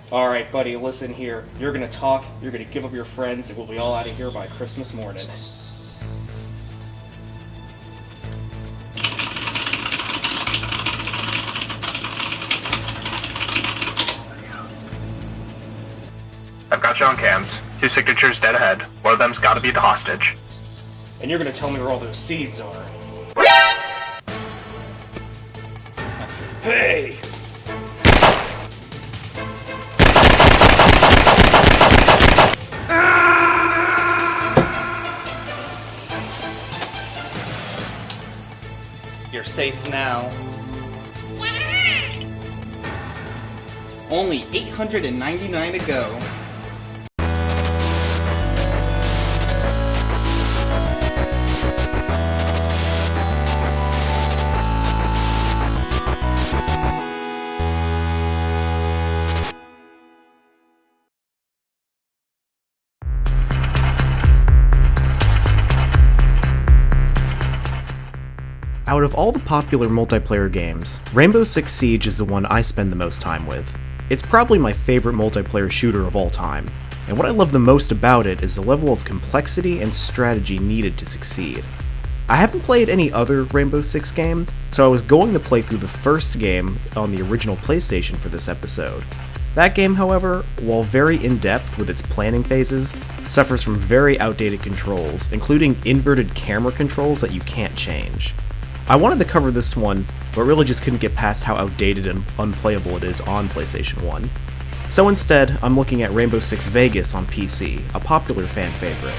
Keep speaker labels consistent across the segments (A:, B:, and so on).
A: Alright, buddy, listen here. You're gonna talk, you're gonna give up your friends, and we'll be all out of here by Christmas morning.
B: I've got you on cams. 2 signatures dead ahead. One of them's gotta be the hostage.
A: And you're gonna tell me where all those seeds are. Hey!
C: You're safe now. Only 899 to go.
D: Out of all the popular multiplayer games, Rainbow Six Siege is the one I spend the most time with. It's probably my favorite multiplayer shooter of all time, and what I love the most about it is the level of complexity and strategy needed to succeed. I haven't played any other Rainbow Six game, so I was going to play through the first game on the original PlayStation for this episode. That game, however, while very in-depth with its planning phases, suffers from very outdated controls, including inverted camera controls that you can't change. I wanted to cover this one, but really just couldn't get past how outdated and unplayable it is on PlayStation 1. So instead, I'm looking at Rainbow Six Vegas on PC, a popular fan favorite.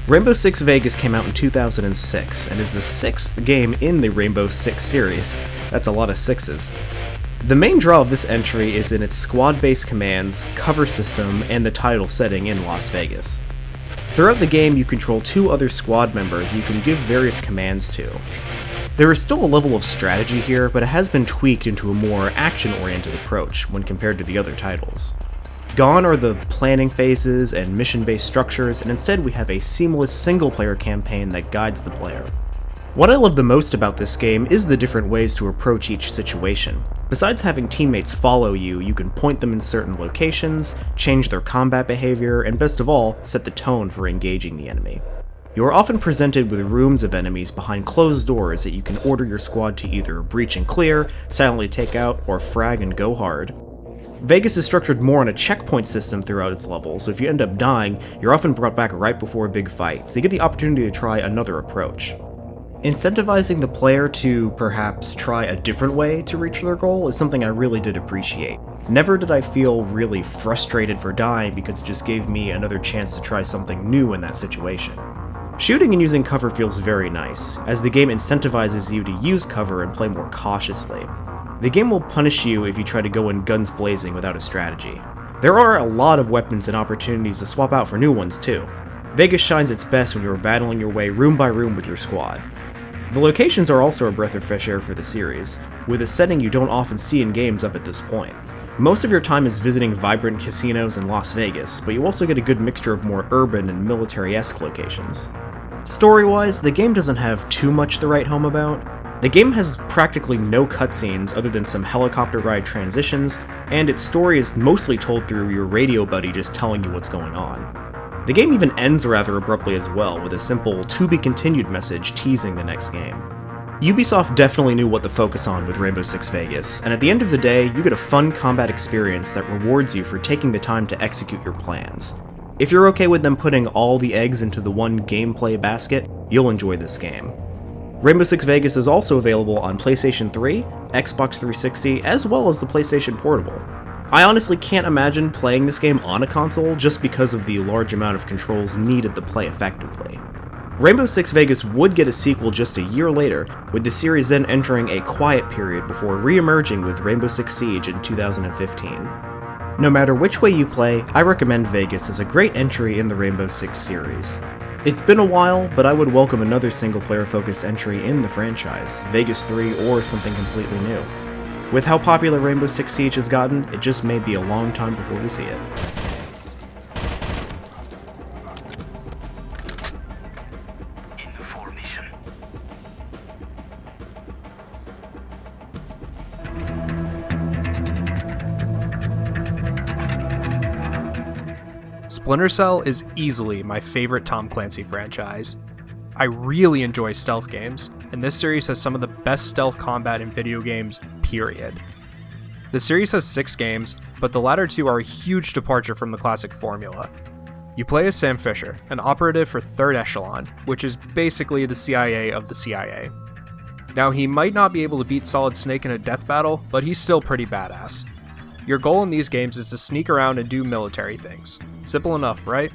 D: Rainbow Six Vegas came out in 2006, and is the 6th game in the Rainbow Six series. That's a lot of sixes. The main draw of this entry is in its squad-based commands, cover system, and the title setting in Las Vegas. Throughout the game, you control 2 other squad members you can give various commands to. There is still a level of strategy here, but it has been tweaked into a more action-oriented approach when compared to the other titles. Gone are the planning phases and mission-based structures, and instead we have a seamless single-player campaign that guides the player. What I love the most about this game is the different ways to approach each situation. Besides having teammates follow you, you can point them in certain locations, change their combat behavior, and best of all, set the tone for engaging the enemy. You are often presented with rooms of enemies behind closed doors that you can order your squad to either breach and clear, silently take out, or frag and go hard. Vegas is structured more on a checkpoint system throughout its levels, so if you end up dying, you're often brought back right before a big fight, so you get the opportunity to try another approach. Incentivizing the player to perhaps try a different way to reach their goal is something I really did appreciate. Never did I feel really frustrated for dying because it just gave me another chance to try something new in that situation. Shooting and using cover feels very nice, as the game incentivizes you to use cover and play more cautiously. The game will punish you if you try to go in guns blazing without a strategy. There are a lot of weapons and opportunities to swap out for new ones too. Vegas shines its best when you're battling your way room by room with your squad. The locations are also a breath of fresh air for the series, with a setting you don't often see in games up at this point. Most of your time is visiting vibrant casinos in Las Vegas, but you also get a good mixture of more urban and military-esque locations. Story-wise, the game doesn't have too much to write home about. The game has practically no cutscenes other than some helicopter ride transitions, and its story is mostly told through your radio buddy just telling you what's going on. The game even ends rather abruptly as well, with a simple "to be continued" message teasing the next game. Ubisoft definitely knew what to focus on with Rainbow Six Vegas, and at the end of the day, you get a fun combat experience that rewards you for taking the time to execute your plans. If you're okay with them putting all the eggs into the one gameplay basket, you'll enjoy this game. Rainbow Six Vegas is also available on PlayStation 3, Xbox 360, as well as the PlayStation Portable. I honestly can't imagine playing this game on a console just because of the large amount of controls needed to play effectively. Rainbow Six Vegas would get a sequel just a year later, with the series then entering a quiet period before re-emerging with Rainbow Six Siege in 2015. No matter which way you play, I recommend Vegas as a great entry in the Rainbow Six series. It's been a while, but I would welcome another single-player focused entry in the franchise, Vegas 3 or something completely new. With how popular Rainbow Six Siege has gotten, it just may be a long time before we see it.
E: Splinter Cell is easily my favorite Tom Clancy franchise. I really enjoy stealth games, and this series has some of the best stealth combat in video games, period. The series has 6 games, but the latter 2 are a huge departure from the classic formula. You play as Sam Fisher, an operative for Third Echelon, which is basically the CIA of the CIA. Now, he might not be able to beat Solid Snake in a death battle, but he's still pretty badass. Your goal in these games is to sneak around and do military things. Simple enough, right?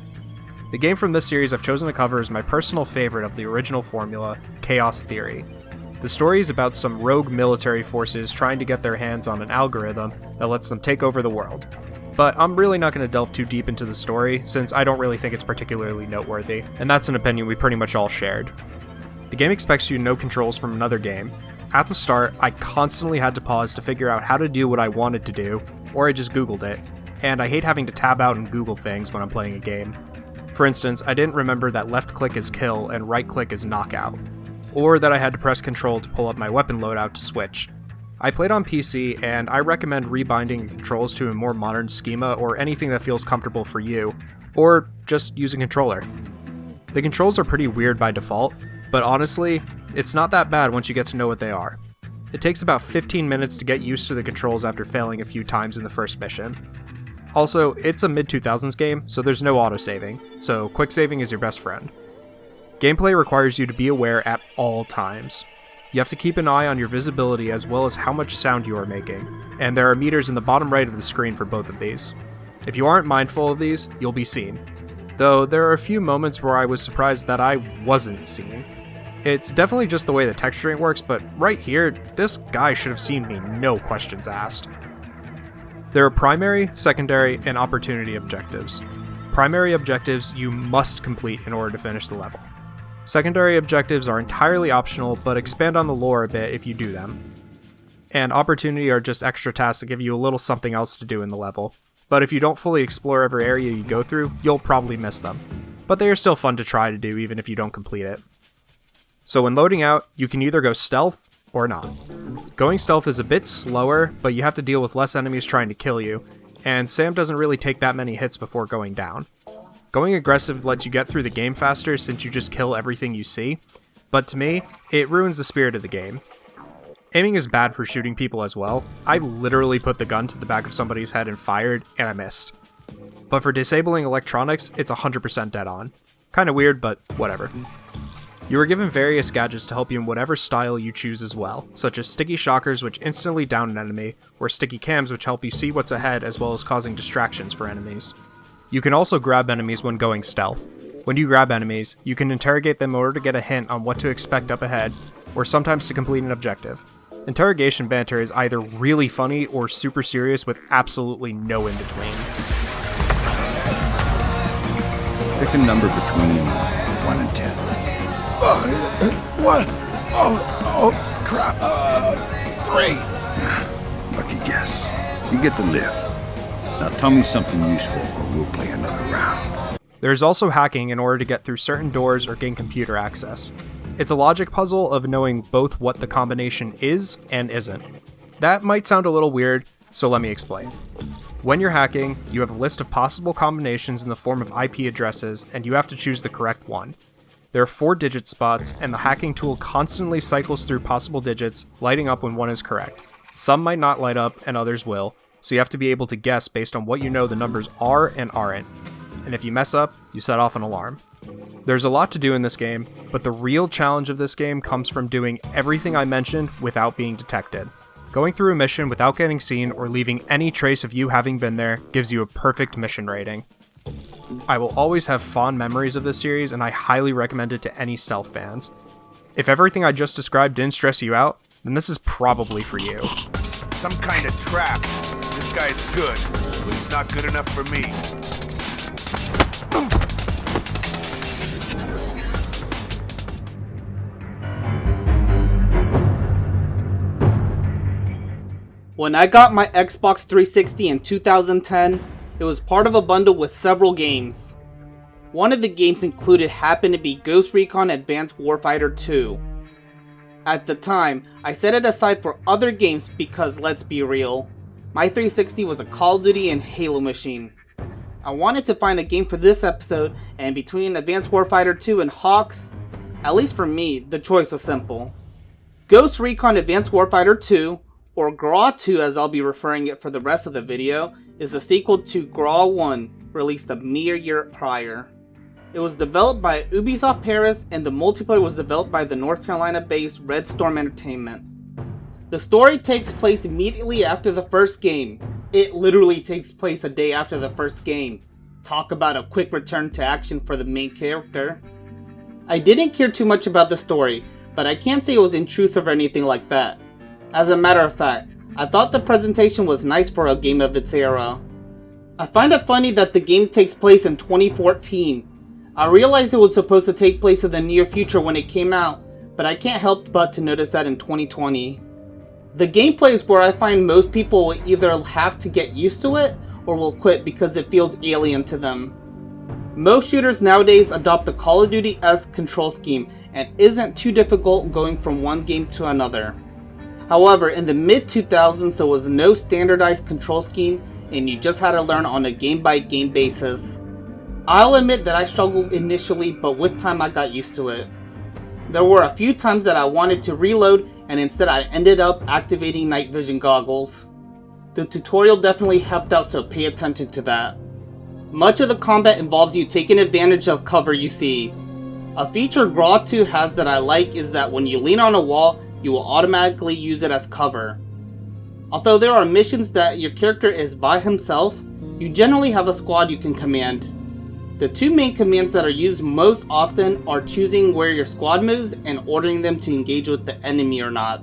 E: The game from this series I've chosen to cover is my personal favorite of the original formula, Chaos Theory. The story is about some rogue military forces trying to get their hands on an algorithm that lets them take over the world. But I'm really not going to delve too deep into the story, since I don't really think it's particularly noteworthy, and that's an opinion we pretty much all shared. The game expects you to know controls from another game. At the start, I constantly had to pause to figure out how to do what I wanted to do, or I just Googled it, and I hate having to tab out and Google things when I'm playing a game. For instance, I didn't remember that left click is kill and right click is knockout, or that I had to press control to pull up my weapon loadout to switch. I played on PC, and I recommend rebinding controls to a more modern schema or anything that feels comfortable for you, or just use a controller. The controls are pretty weird by default, but honestly, it's not that bad once you get to know what they are. It takes about 15 minutes to get used to the controls after failing a few times in the first mission. Also, it's a mid-2000s game, so there's no autosaving, so quick saving is your best friend. Gameplay requires you to be aware at all times. You have to keep an eye on your visibility as well as how much sound you are making, and there are meters in the bottom right of the screen for both of these. If you aren't mindful of these, you'll be seen. Though there are a few moments where I was surprised that I wasn't seen. It's definitely just the way the texturing works, but right here, this guy should have seen me, no questions asked. There are primary, secondary, and opportunity objectives. Primary objectives you must complete in order to finish the level. Secondary objectives are entirely optional, but expand on the lore a bit if you do them. And opportunity are just extra tasks that give you a little something else to do in the level. But if you don't fully explore every area you go through, you'll probably miss them. But they are still fun to try to do even if you don't complete it. So when loading out, you can either go stealth or not. Going stealth is a bit slower, but you have to deal with less enemies trying to kill you, and Sam doesn't really take that many hits before going down. Going aggressive lets you get through the game faster since you just kill everything you see, but to me, it ruins the spirit of the game. Aiming is bad for shooting people as well. I literally put the gun to the back of somebody's head and fired, and I missed. But for disabling electronics, it's 100% dead on. Kinda weird, but whatever. You are given various gadgets to help you in whatever style you choose as well, such as sticky shockers which instantly down an enemy, or sticky cams which help you see what's ahead as well as causing distractions for enemies. You can also grab enemies when going stealth. When you grab enemies, you can interrogate them in order to get a hint on what to expect up ahead, or sometimes to complete an objective. Interrogation banter is either really funny or super serious with absolutely no in-between.
F: Pick a number between 1 and 10.
G: What? Oh, crap. 3.
F: Lucky guess. You get the lift. Now tell me something useful or we'll play another round.
E: There is also hacking in order to get through certain doors or gain computer access. It's a logic puzzle of knowing both what the combination is and isn't. That might sound a little weird, so let me explain. When you're hacking, you have a list of possible combinations in the form of IP addresses, and you have to choose the correct one. There are 4-digit spots, and the hacking tool constantly cycles through possible digits, lighting up when one is correct. Some might not light up, and others will, so you have to be able to guess based on what you know the numbers are and aren't. And if you mess up, you set off an alarm. There's a lot to do in this game, but the real challenge of this game comes from doing everything I mentioned without being detected. Going through a mission without getting seen or leaving any trace of you having been there gives you a perfect mission rating. I will always have fond memories of this series, and I highly recommend it to any stealth fans. If everything I just described didn't stress you out, then this is probably for you.
G: Some kind of trap. This guy's good, but he's not good enough for me.
C: When I got my Xbox 360 in 2010, it was part of a bundle with several games. One of the games included happened to be Ghost Recon Advanced Warfighter 2. At the time, I set it aside for other games because let's be real, my 360 was a Call of Duty and Halo machine. I wanted to find a game for this episode, and between Advanced Warfighter 2 and Hawks, at least for me, the choice was simple. Ghost Recon Advanced Warfighter 2, or GRAW 2 as I'll be referring it for the rest of the video, is a sequel to GRAW 1, released a mere year prior. It was developed by Ubisoft Paris, and the multiplayer was developed by the North Carolina-based Red Storm Entertainment. The story takes place immediately after the first game. It literally takes place a day after the first game. Talk about a quick return to action for the main character. I didn't care too much about the story, but I can't say it was intrusive or anything like that. As a matter of fact, I thought the presentation was nice for a game of its era. I find it funny that the game takes place in 2014. I realized it was supposed to take place in the near future when it came out, but I can't help but to notice that in 2020. The gameplay is where I find most people will either have to get used to it or will quit because it feels alien to them. Most shooters nowadays adopt the Call of Duty-esque control scheme and isn't too difficult going from one game to another. However, in the mid-2000s there was no standardized control scheme and you just had to learn on a game-by-game basis. I'll admit that I struggled initially, but with time I got used to it. There were a few times that I wanted to reload and instead I ended up activating night vision goggles. The tutorial definitely helped out, so pay attention to that. Much of the combat involves you taking advantage of cover you see. A feature GRAW 2 has that I like is that when you lean on a wall, you will automatically use it as cover. Although there are missions that your character is by himself, you generally have a squad you can command. The two main commands that are used most often are choosing where your squad moves and ordering them to engage with the enemy or not.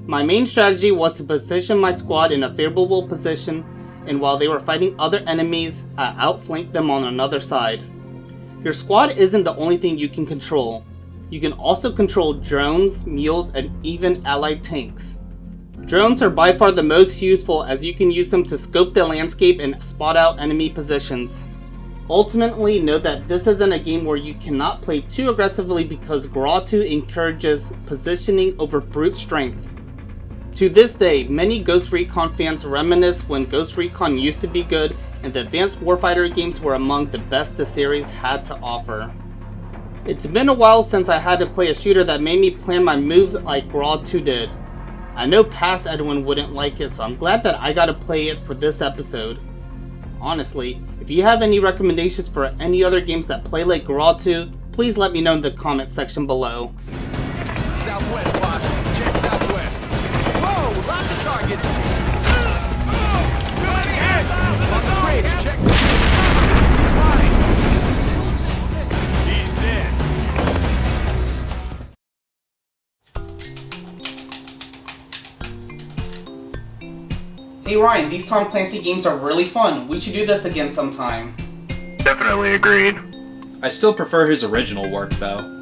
C: My main strategy was to position my squad in a favorable position, and while they were fighting other enemies, I outflanked them on another side. Your squad isn't the only thing you can control. You can also control drones, mules, and even allied tanks. Drones are by far the most useful as you can use them to scope the landscape and spot out enemy positions. Ultimately, note that this isn't a game where you cannot play too aggressively because GRAW 2 encourages positioning over brute strength. To this day, many Ghost Recon fans reminisce when Ghost Recon used to be good and the Advanced Warfighter games were among the best the series had to offer. It's been a while since I had to play a shooter that made me plan my moves like GRAW 2 did. I know past Edwin wouldn't like it, so I'm glad that I got to play it for this episode. Honestly, if you have any recommendations for any other games that play like GRAW 2, please let me know in the comment section below.
H: Southwest, watch. Check southwest. Whoa, lots of targets. Too many heads. On the bridge, check. He's dead.
C: Hey Ryan, these Tom Clancy games are really fun. We should do this again sometime.
B: Definitely agreed.
A: I still prefer his original work though.